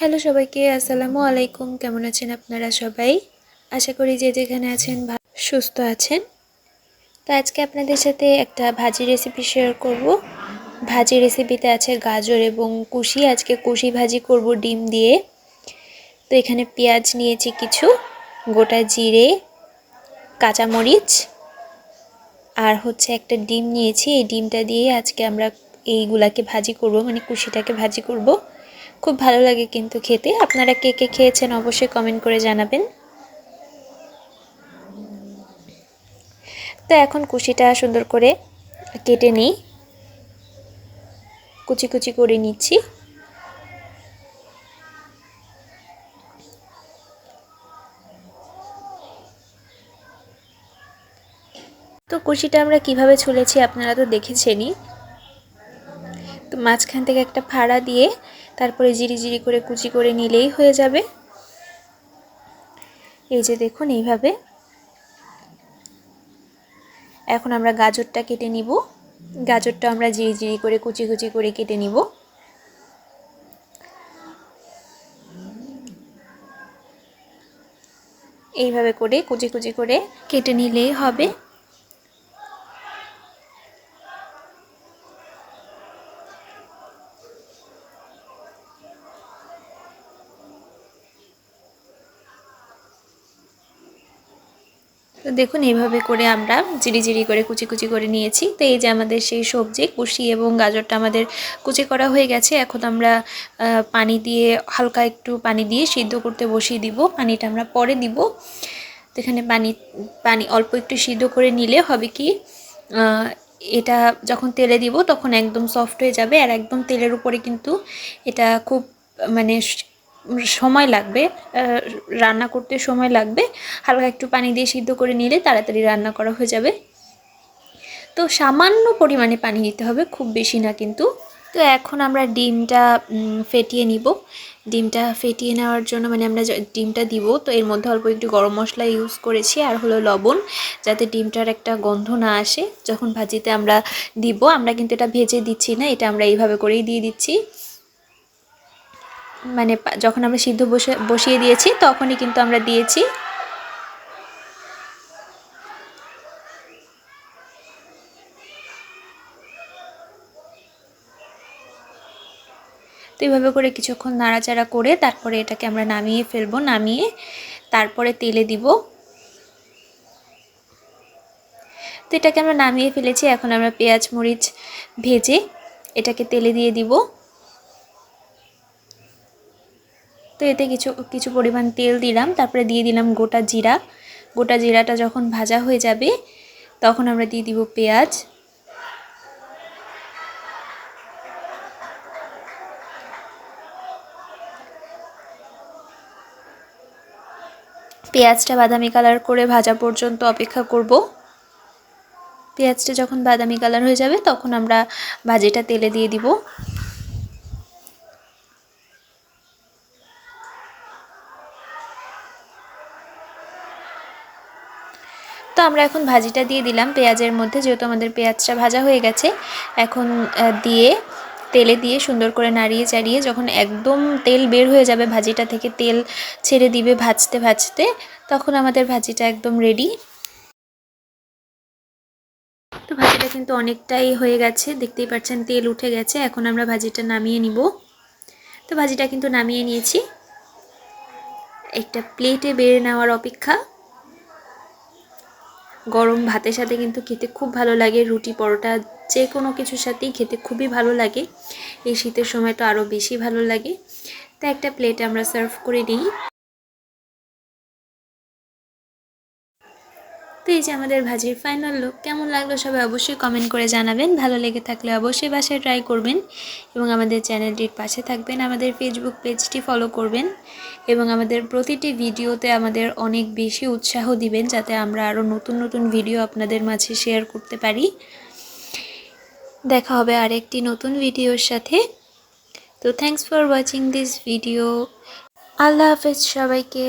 Hello সবাইকে, আসসালামু আলাইকুম। কেমন আছেন আপনারা সবাই? আশা করি যে যেখানে আছেন সুস্থ আছেন। তো আজকে আপনাদের সাথে একটা ভাজি রেসিপি শেয়ার করব। ভাজি রেসিপিতে আছে গাজর এবং কুশি। আজকে কুশি ভাজি করব ডিম দিয়ে। তো এখানে পেঁয়াজ নিয়েছি কিছু, গোটা জিরে, কাঁচামরিচ আর হচ্ছে একটা ডিম নিয়েছি। এই ডিমটা দিয়ে আজকে আমরা এইগুলাকে ভাজি করব, মানে কুশিটাকে ভাজি করব। খুব ভালো লাগে কিন্তু খেতে। আপনারা কে কে খেয়েছেন অবশ্যই কমেন্ট করে জানাবেন। তো এখন কুশিটা সুন্দর করে কেটে নিই, কুচি কুচি করে নিচ্ছি। তো কুশিটা আমরা কিভাবে ছুলেছি আপনারা তো দেখেছেনই। তো মাঝখান থেকে একটা ফাড়া দিয়ে তারপরে জিরি জিরি করে কুচি করে নিলেই হয়ে যাবে। এই যে দেখুন এইভাবে। এখন আমরা গাজরটা কেটে নিব। গাজরটা আমরা জিরি জিরি করে কুচি কুচি করে কেটে নিব। এইভাবে করে কুচি কুচি করে কেটে নিলেই হবে। তো দেখুন এইভাবে করে আমরা জিরি জিরি করে কুচি কুচি করে নিয়েছি। তো এই যে আমাদের সেই সবজি কুশি এবং গাজরটা আমাদের কুচি করা হয়ে গেছে। এখন আমরা পানি দিয়ে হালকা একটু পানি দিয়ে সিদ্ধ করতে বসিয়ে দিব। পানিটা আমরা পরে দিব। তো এখানে পানি অল্প একটু সিদ্ধ করে নিলে হবে কি, এটা যখন তেলে দিব তখন একদম সফট হয়ে যাবে। আর একদম তেলের উপরে কিন্তু এটা খুব মানে সময় লাগবে, রান্না করতে সময় লাগবে। হালকা একটু পানি দিয়ে সিদ্ধ করে নিলে তাড়াতাড়ি রান্না করা হয়ে যাবে। তো সামান্য পরিমাণে পানি দিতে হবে, খুব বেশি না কিন্তু। তো এখন আমরা ডিমটা ফেটিয়ে নিব। ডিমটা ফেটিয়ে নেওয়ার জন্য মানে আমরা ডিমটা দিব, তো এর মধ্যে অল্প একটু গরম মশলা ইউজ করেছি আর হলো লবণ, যাতে ডিমটার একটা গন্ধ না আসে যখন ভাজিতে আমরা দিব। আমরা কিন্তু এটা ভেজে দিচ্ছি না, এটা আমরা এইভাবে করেই দিয়ে দিচ্ছি। মানে যখন আমরা সিদ্ধ বসিয়ে দিয়েছি তখনই কিন্তু আমরা দিয়েছি। তো এইভাবে করে কিছুক্ষণ নাড়াচাড়া করে তারপরে এটাকে আমরা নামিয়ে ফেলবো। নামিয়ে তারপরে তেলে দিব। তো এটাকে আমরা নামিয়ে ফেলেছি। এখন আমরা পেঁয়াজ মরিচ ভেজে এটাকে তেলে দিয়ে দিব। তো এতে কিছু পরিমাণ তেল দিলাম, তারপরে দিয়ে দিলাম গোটা জিরা। গোটা জিরাটা যখন ভাজা হয়ে যাবে তখন আমরা দিয়ে দিব পেঁয়াজ। পেঁয়াজটা বাদামি কালার করে ভাজা পর্যন্ত অপেক্ষা করব। পেঁয়াজটা যখন বাদামি কালার হয়ে যাবে তখন আমরা ভাজিটা তেলে দিয়ে দিব। তো আমরা এখন ভাজিটা দিয়ে দিলাম পেঁয়াজের মধ্যে, যেহেতু আমাদের পেঁয়াজটা ভাজা হয়ে গেছে। এখন দিয়ে তেলে দিয়ে সুন্দর করে নাড়িয়ে চাড়িয়ে যখন একদম তেল বের হয়ে যাবে, ভাজিটা থেকে তেল ছেড়ে দিবে ভাজতে ভাজতে, তখন আমাদের ভাজিটা একদম রেডি। তো ভাজিটা কিন্তু অনেকটাই হয়ে গেছে, দেখতেই পাচ্ছেন তেল উঠে গেছে। এখন আমরা ভাজিটা নামিয়ে নিব। তো ভাজিটা কিন্তু নামিয়ে নিয়েছি, একটা প্লেটে বেড়ে নেওয়ার অপেক্ষা। গরম ভাতের সাথে কিন্তু খেতে খুব ভালো লাগে, রুটি পরোটা যে কোনো কিছুর সাথেই খেতে খুবই ভালো লাগে। এই শীতের সময় তো আরও বেশি ভালো লাগে। তো একটা প্লেটে আমরা সার্ভ করে নিই। তো এই যে আমাদের ভাজির ফাইনাল লুক, কেমন লাগলো সবাই অবশ্যই কমেন্ট করে জানাবেন। ভালো লেগে থাকলে অবশ্যই বাসায় ট্রাই করবেন এবং আমাদের চ্যানেলটির পাশে থাকবেন। আমাদের ফেসবুক পেজটি ফলো করবেন এবং আমাদের প্রতিটি ভিডিওতে আমাদের অনেক বেশি উৎসাহ দিবেন, যাতে আমরা আরও নতুন নতুন ভিডিও আপনাদের মাঝে শেয়ার করতে পারি। দেখা হবে আরেকটি নতুন ভিডিওর সাথে। তো thanks for watching this video. আল্লাহ হাফেজ সবাইকে।